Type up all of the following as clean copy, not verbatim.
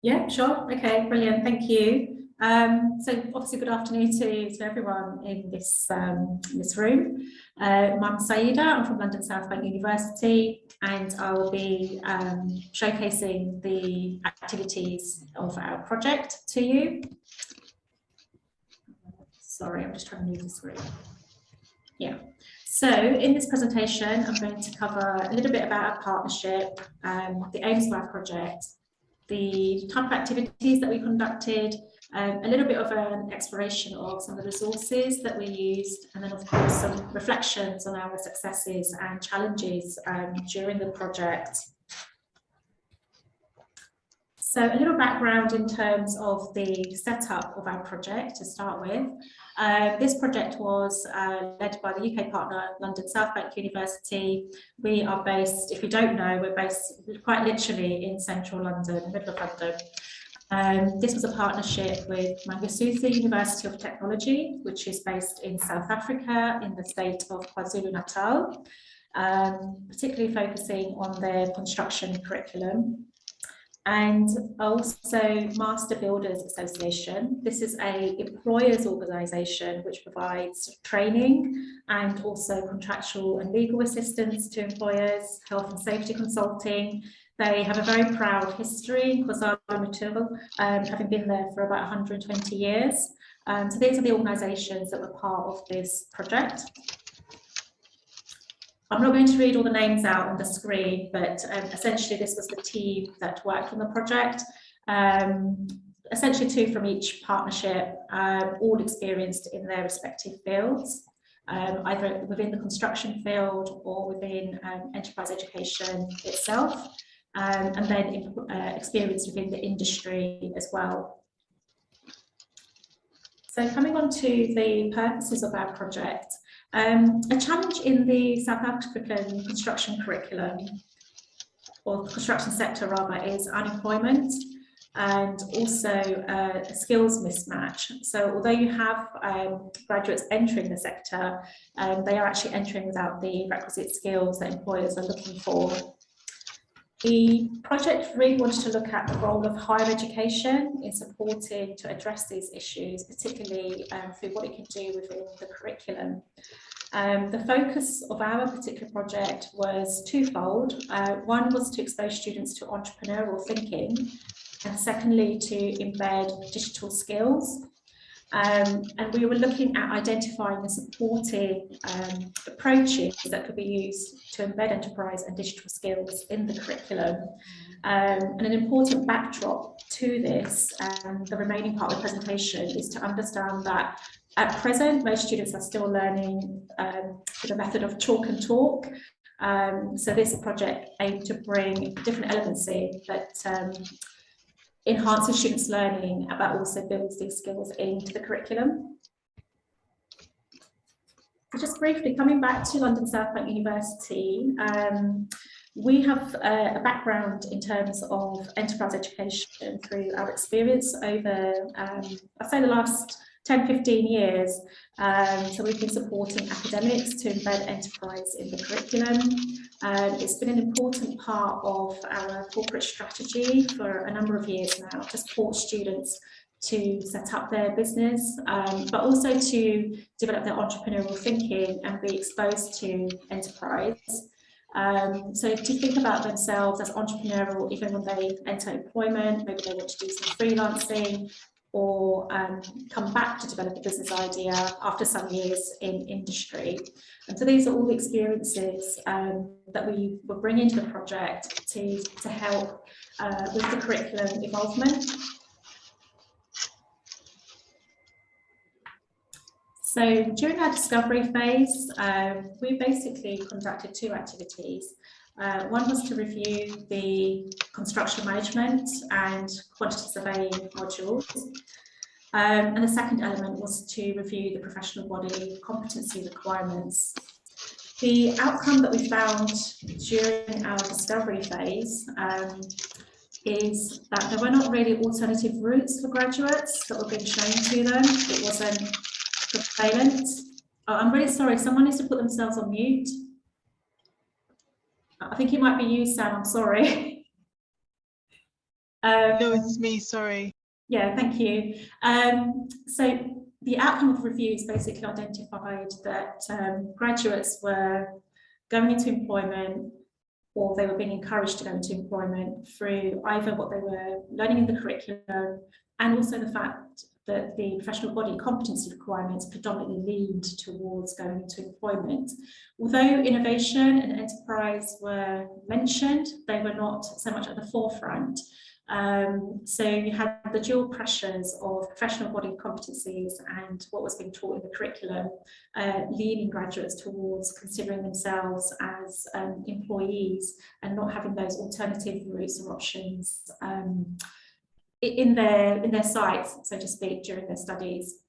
Yeah, sure. Okay, brilliant. Thank you. So obviously good afternoon to everyone in this room. I'm Saida, I'm from London South Bank University, and I will be showcasing the activities of our project to you. Sorry, I'm just trying to move the screen. Yeah. So in this presentation, I'm going to cover a little bit about our partnership, the aims of our project, the type of activities that we conducted, a little bit of an exploration of some of the resources that we used, and then of course some reflections on our successes and challenges during the project. So a little background in terms of the setup of our project to start with. This project was led by the UK partner, London South Bank University. We are based, if you don't know, we're based quite literally in central London, middle of London. This was a partnership with Mangosuthu University of Technology, which is based in South Africa in the state of KwaZulu-Natal, particularly focusing on their construction curriculum. And also Master Builders Association. This is an employers organisation which provides training and also contractual and legal assistance to employers, health and safety consulting. They have a very proud history in KwaZulu-Natal, having been there for about 120 years. So these are the organisations that were part of this project. I'm not going to read all the names out on the screen, but essentially this was the team that worked on the project. Essentially 2 from each partnership, all experienced in their respective fields, either within the construction field or within enterprise education itself, and then experience within the industry as well. So coming on to the purposes of our project. A challenge in the South African construction curriculum, or construction sector rather, is unemployment and also a skills mismatch. So although you have graduates entering the sector, they are actually entering without the requisite skills that employers are looking for. The project really wanted to look at the role of higher education in supporting to address these issues, particularly through what it can do within the curriculum. The focus of our particular project was twofold. One was to expose students to entrepreneurial thinking, and secondly, to embed digital skills. And we were looking at identifying and supporting approaches that could be used to embed enterprise and digital skills in the curriculum. And an important backdrop to this, the remaining part of the presentation, is to understand that at present, most students are still learning the method of chalk and talk. So this project aimed to bring different elements in that enhances students' learning, but also builds these skills into the curriculum. So just briefly, coming back to London South Bank University, we have a background in terms of enterprise education through our experience over, I'd say the last 10-15 years. So we've been supporting academics to embed enterprise in the curriculum. It's been an important part of our corporate strategy for a number of years now to support students to set up their business, but also to develop their entrepreneurial thinking and be exposed to enterprise. So to think about themselves as entrepreneurial even when they enter employment, maybe they want to do some freelancing, or come back to develop a business idea after some years in industry. And so these are all the experiences that we will bring into the project to help with the curriculum involvement. So during our discovery phase, we basically conducted 2 activities. One was to review the construction management and quantity surveying modules. And the second element was to review the professional body competency requirements. The outcome that we found during our discovery phase is that there were not really alternative routes for graduates that were being shown to them. It wasn't prevalent. Oh, I'm really sorry, someone needs to put themselves on mute. I think it might be you, Sam, I'm sorry. No, it's me, sorry. Yeah, thank you. So the outcome of the reviews basically identified that graduates were going into employment, or they were being encouraged to go into employment through either what they were learning in the curriculum, and also the fact that the professional body competency requirements predominantly leaned towards going into employment. Although innovation and enterprise were mentioned, they were not so much at the forefront. So you had the dual pressures of professional body competencies and what was being taught in the curriculum, leading graduates towards considering themselves as employees and not having those alternative routes or options in their sights, so to speak, during their studies.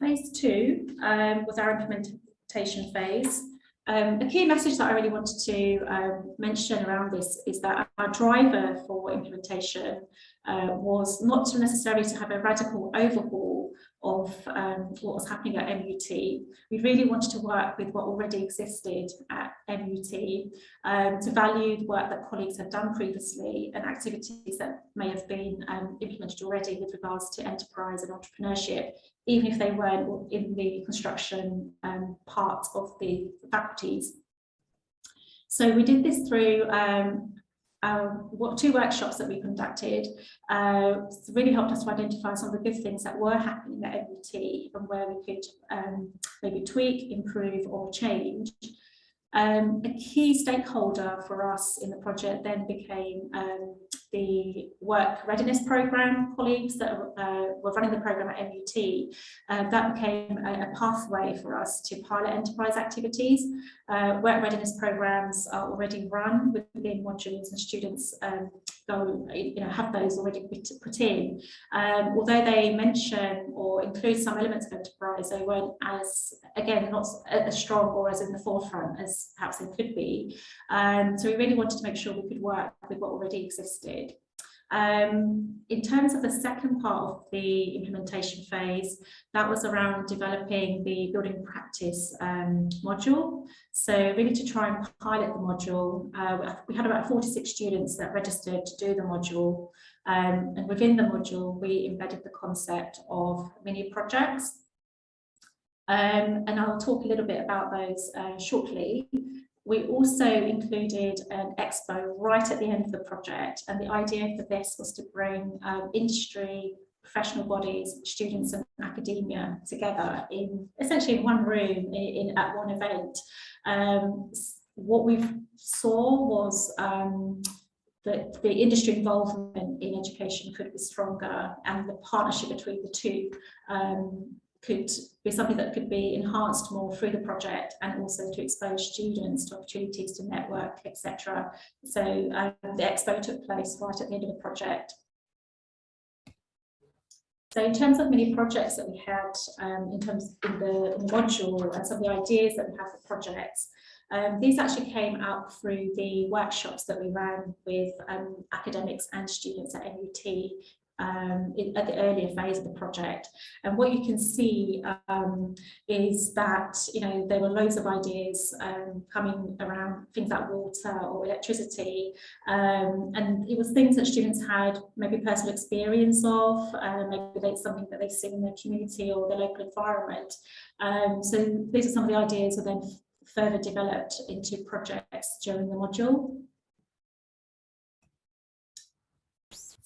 Phase 2 was our implementation phase. A key message that I really wanted to mention around this is that our driver for implementation was not to necessarily to have a radical overhaul of what was happening at MUT. We really wanted to work with what already existed at MUT, to value the work that colleagues had done previously and activities that may have been implemented already with regards to enterprise and entrepreneurship, even if they weren't in the construction part of the faculties. So we did this through 2 workshops that we conducted. Really helped us to identify some of the good things that were happening at MUT and where we could maybe tweak, improve or change. A key stakeholder for us in the project then became the work readiness program colleagues that were running the program at MUT. That became a pathway for us to pilot enterprise activities. Work readiness programs are already run within modules, and students have those already put in. Although they mention or include some elements of enterprise, they weren't not as strong or as in the forefront as perhaps they could be. So we really wanted to make sure we could work with what already existed. In terms of the second part of the implementation phase, that was around developing the building practice module. So really to try and pilot the module, we had about 46 students that registered to do the module, and within the module we embedded the concept of mini projects. And I'll talk a little bit about those shortly. We also included an expo right at the end of the project, and the idea for this was to bring industry, professional bodies, students and academia together in essentially one room at one event. What we saw was that the industry involvement in education could be stronger, and the partnership between the two could be something that could be enhanced more through the project, and also to expose students to opportunities to network, etc. So the expo took place right at the end of the project. So in terms of mini projects that we had in the module and some of the ideas that we have for projects, these actually came out through the workshops that we ran with academics and students at MUT at the earlier phase of the project. And what you can see is that there were loads of ideas coming around things like water or electricity, and it was things that students had maybe personal experience of, maybe it's something that they've seen in their community or their local environment. So these are some of the ideas that then further developed into projects during the module.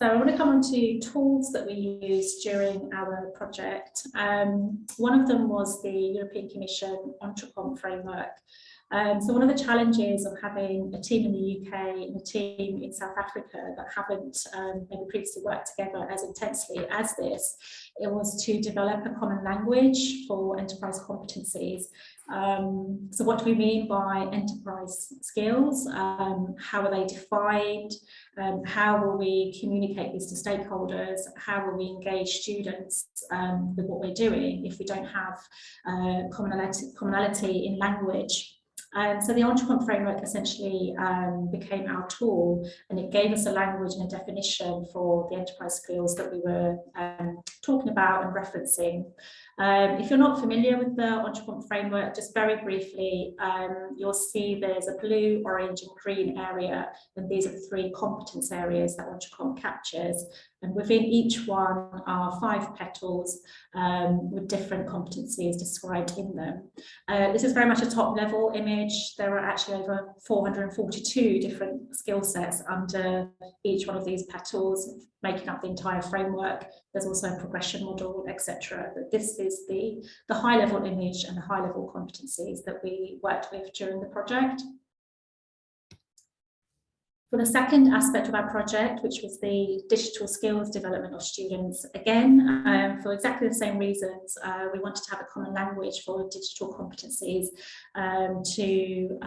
So I want to come on to tools that we used during our project. One of them was the European Commission Entrepreneurship framework. So one of the challenges of having a team in the UK and a team in South Africa that haven't maybe previously worked together as intensely as this, it was to develop a common language for enterprise competencies. So what do we mean by enterprise skills? How are they defined? How will we communicate these to stakeholders? How will we engage students with what we're doing if we don't have commonality in language? So the Entrepreneurship framework essentially became our tool, and it gave us a language and a definition for the enterprise skills that we were talking about and referencing. If you're not familiar with the Entrepreneurship framework, just very briefly, you'll see there's a blue, orange and green area, and these are the 3 competence areas that Entrepreneurship captures. And within each one are 5 petals with different competencies described in them. This is very much a top level image. There are actually over 442 different skill sets under each one of these petals, making up the entire framework. There's also a progression model, etc. But this is the high level image and the high level competencies that we worked with during the project. For the second aspect of our project, which was the digital skills development of students, again, for exactly the same reasons, we wanted to have a common language for digital competencies to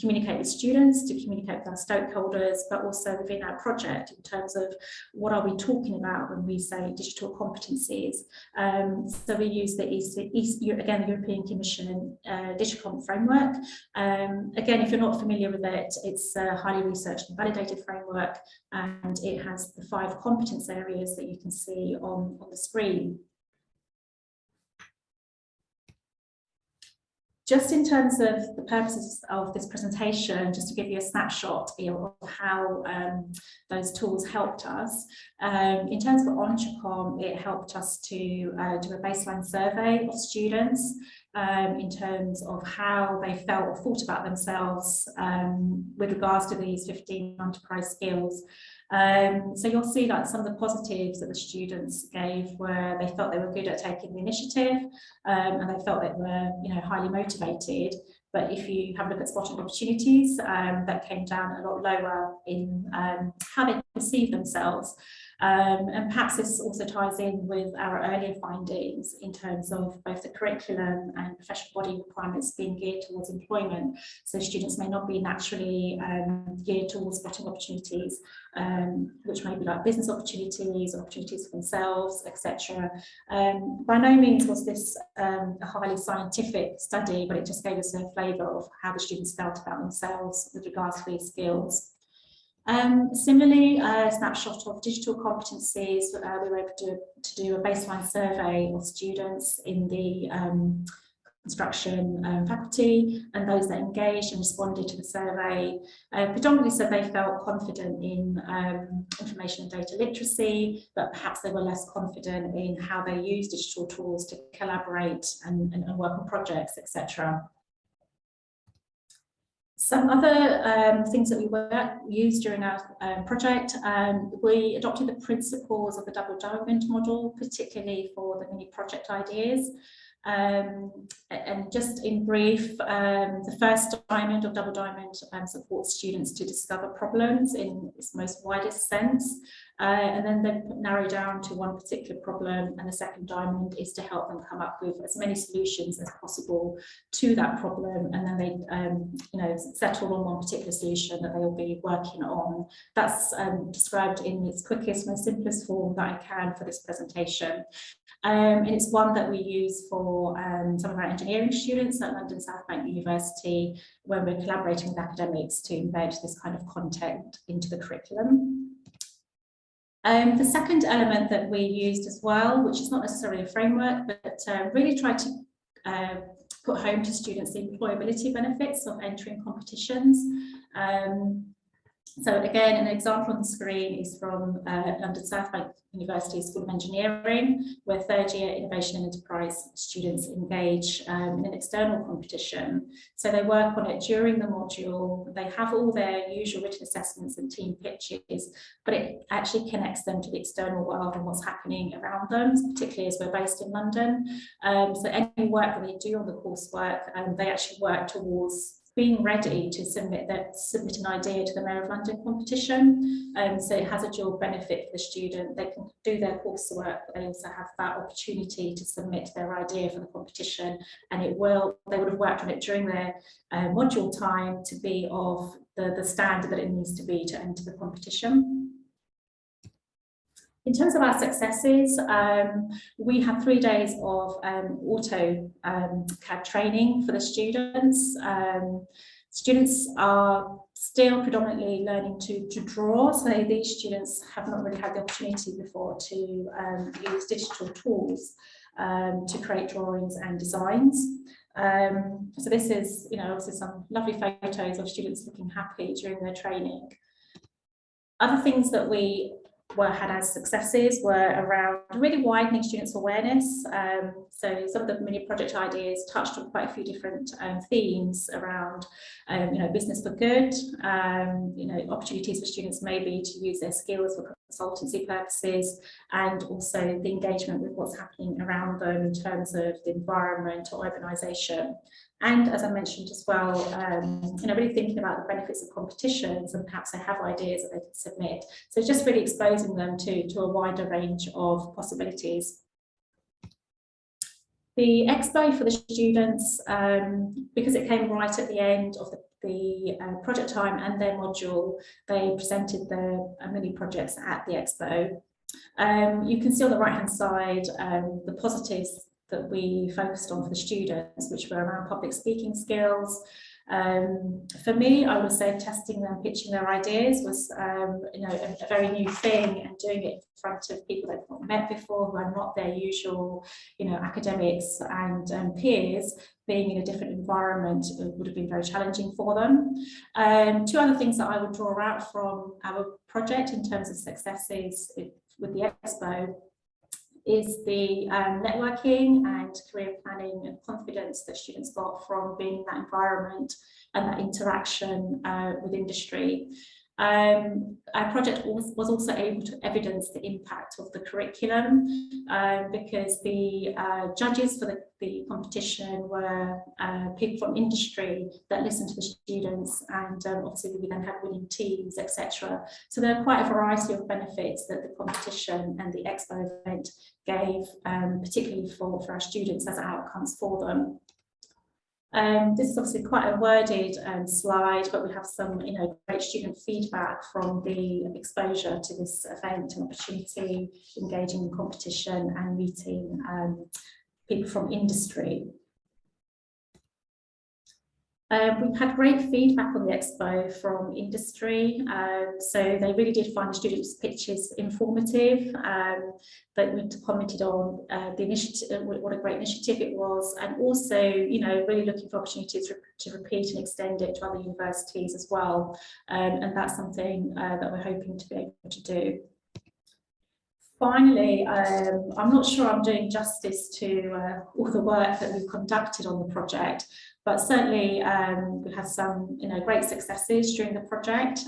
communicate with students, to communicate with our stakeholders, but also within our project in terms of what are we talking about when we say digital competencies. So we use the the European Commission Digicom framework. Again, if you're not familiar with it, it's highly researched validated framework, and it has the 5 competence areas that you can see on the screen. Just in terms of the purposes of this presentation, just to give you a snapshot of how those tools helped us. In terms of Entrepreneurship, it helped us to do a baseline survey of students in terms of how they felt or thought about themselves with regards to these 15 enterprise skills. So you'll see that some of the positives that the students gave were they felt they were good at taking the initiative, and they felt they were, highly motivated. But if you have a look at spotting opportunities, that came down a lot lower in how they perceive themselves. And perhaps this also ties in with our earlier findings in terms of both the curriculum and professional body requirements being geared towards employment. So students may not be naturally geared towards spotting opportunities, which may be like business opportunities, opportunities for themselves, etc. By no means was this a highly scientific study, but it just gave us a flavour of how the students felt about themselves with regards to these skills. Similarly, a snapshot of digital competencies, we were able to do a baseline survey of students in the construction faculty, and those that engaged and responded to the survey predominantly said they felt confident in information and data literacy, but perhaps they were less confident in how they use digital tools to collaborate and work on projects, etc. Some other things that we used during our project, we adopted the principles of the double diamond model, particularly for the mini project ideas. And just in brief, the first diamond or double diamond supports students to discover problems in its most widest sense, and then they narrow down to one particular problem, and the second diamond is to help them come up with as many solutions as possible to that problem, and then they settle on one particular solution that they will be working on. That's described in its quickest, most simplest form that I can for this presentation. And it's one that we use for some of our engineering students at London South Bank University when we're collaborating with academics to embed this kind of content into the curriculum. The second element that we used as well, which is not necessarily a framework, but really tried to put home to students the employability benefits of entering competitions. So again, an example on the screen is from London South Bank University School of Engineering, where third year innovation and enterprise students engage in an external competition. So they work on it during the module, they have all their usual written assessments and team pitches, but it actually connects them to the external world and what's happening around them, particularly as we're based in London. So any work that they do on the coursework, they actually work towards being ready to submit an idea to the Mayor of London competition. So it has a dual benefit for the student. They can do their coursework, but they also have that opportunity to submit their idea for the competition, and they would have worked on it during their module time to be of the standard that it needs to be to enter the competition. In terms of our successes, we had 3 days of AutoCAD training for the students. Students are still predominantly learning to draw, so these students have not really had the opportunity before to use digital tools. to create drawings and designs. So this is, obviously some lovely photos of students looking happy during their training. Other things that we had as successes were around really widening students' awareness. So some of the mini project ideas touched on quite a few different themes around, business for good, opportunities for students maybe to use their skills for consultancy purposes, and also the engagement with what's happening around them in terms of the environment or urbanisation. And as I mentioned as well, really thinking about the benefits of competitions, and perhaps they have ideas that they can submit. So just really exposing them to a wider range of possibilities. The expo for the students, because it came right at the end of the project time and their module, they presented their mini projects at the expo. You can see on the right hand side the positives that we focused on for the students, which were around public speaking skills. For me, I would say testing them, pitching their ideas was a very new thing, and doing it in front of people they've not met before, who are not their usual academics and peers. Being in a different environment would have been very challenging for them. Two other things that I would draw out from our project in terms of successes with the expo is the networking and career planning and confidence that students got from being in that environment and that interaction with industry. Our project was also able to evidence the impact of the curriculum, because the judges for the competition were people from industry that listened to the students, and obviously we then had winning teams, etc. So there are quite a variety of benefits that the competition and the expo event gave, particularly for our students as outcomes for them. This is obviously quite a worded slide, but we have some great student feedback from the exposure to this event and opportunity, engaging in competition and meeting people from industry. We've had great feedback on the expo from industry, so they really did find the students' pitches informative. That we commented on the initiative, what a great initiative it was, and also really looking for opportunities to repeat and extend it to other universities as well, and that's something that we're hoping to be able to do. Finally, I'm not sure I'm doing justice to all the work that we've conducted on the project, but certainly we had some great successes during the project.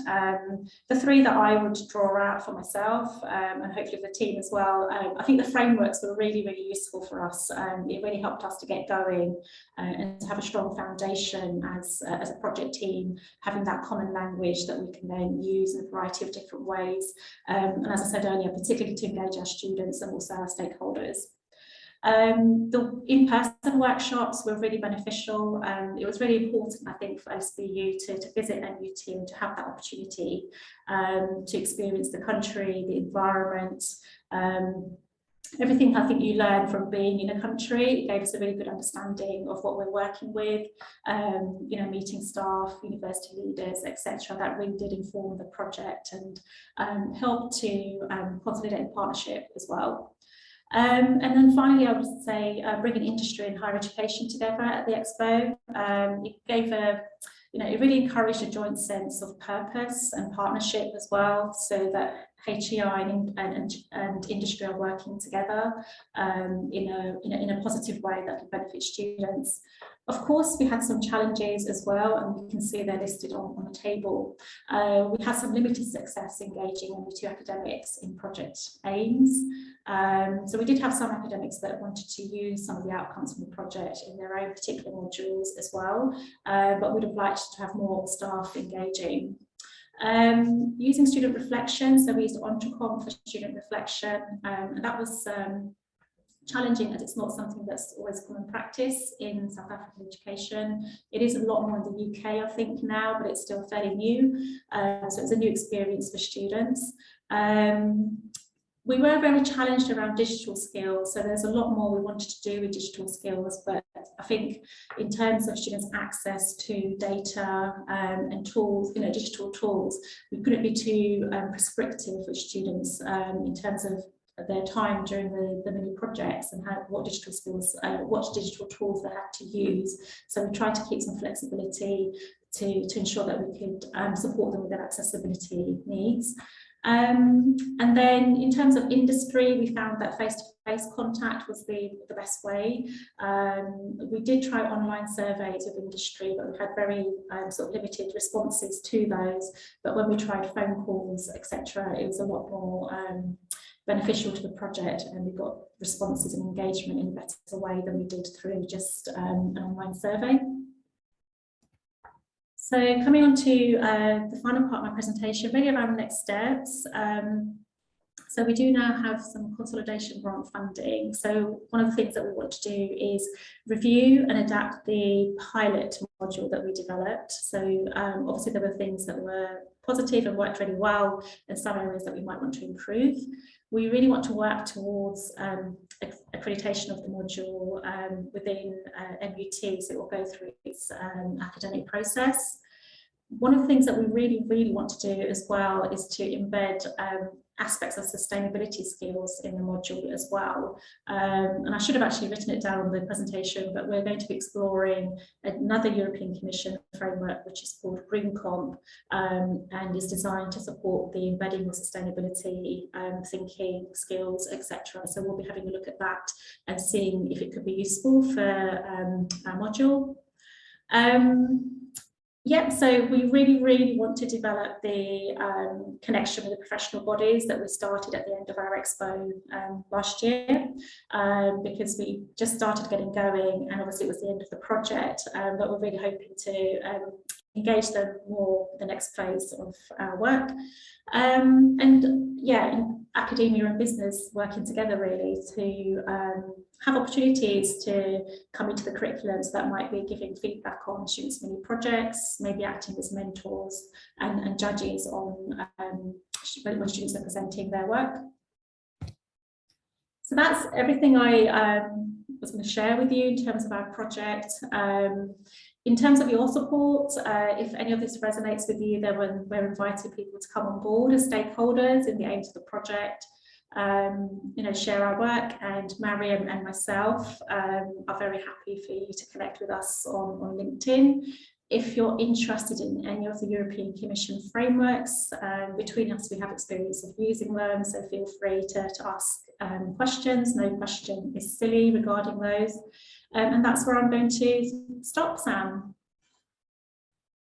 The three that I would draw out for myself, and hopefully the team as well, I think the frameworks were really, really useful for us. It really helped us to get going and to have a strong foundation as a project team, having that common language that we can then use in a variety of different ways. And as I said earlier, particularly to engage our students and also our stakeholders. The in-person workshops were really beneficial. It was really important, I think, for SBU to visit NUT and to have that opportunity to experience the country, the environment, everything I think you learn from being in a country. It gave us a really good understanding of what we're working with, meeting staff, university leaders, etc. That really did inform the project and help to consolidate the partnership as well. And then finally, I would say bringing industry and higher education together at the expo. It gave it really encouraged a joint sense of purpose and partnership as well, so that HEI and industry are working together in a positive way that can benefit students. Of course, we had some challenges as well, and you can see they're listed on the table. We had some limited success engaging NUT academics in project aims. So we did have some academics that wanted to use some of the outcomes from the project in their own particular modules as well, but we'd have liked to have more staff engaging. Using student reflection, so we used Entrecom for student reflection, and that was challenging as it's not something that's always common practice in South African education. It is a lot more in the UK, I think, now, but it's still fairly new. So it's a new experience for students. We were very challenged around digital skills, so there's a lot more we wanted to do with digital skills, but I think in terms of students' access to data and tools, digital tools, we couldn't be too prescriptive with students in terms of their time during the mini projects and what digital skills, what digital tools they had to use. So we tried to keep some flexibility to ensure that we could support them with their accessibility needs. And then in terms of industry, we found that face-to-face contact was the best way. We did try online surveys of industry, but we had very sort of limited responses to those. But when we tried phone calls, etc., it was a lot more beneficial to the project, and we got responses and engagement in a better way than we did through just an online survey. So coming on to the final part of my presentation, really around the next steps. So we do now have some consolidation grant funding. So one of the things that we want to do is review and adapt the pilot module that we developed. So obviously there were things that were positive and worked really well, and some areas that we might want to improve. We really want to work towards accreditation of the module within MUT, so it will go through its academic process. One of the things that we really want to do as well is to embed aspects of sustainability skills in the module as well. And I should have actually written it down on the presentation, but we're going to be exploring another European Commission framework, which is called Green Comp, and is designed to support the embedding of sustainability, thinking, skills, etc. So we'll be having a look at that and seeing if it could be useful for our module. Yeah, so we really want to develop the connection with the professional bodies that we started at the end of our expo last year, because we just started getting going, and obviously it was the end of the project, but we're really hoping to engage them more the next phase of our work. And yeah, in academia and business working together really to have opportunities to come into the curriculum, so that might be giving feedback on students' mini projects, maybe acting as mentors and judges on when students are presenting their work. So that's everything I was going to share with you in terms of our project. In terms of your support, if any of this resonates with you, then we're inviting people to come on board as stakeholders in the aims of the project. You know, share our work, and Mariam and myself are very happy for you to connect with us on LinkedIn. If you're interested in any of the European Commission frameworks, between us we have experience of using them, so feel free to ask questions. No question is silly regarding those. And that's where I'm going to stop, Sam.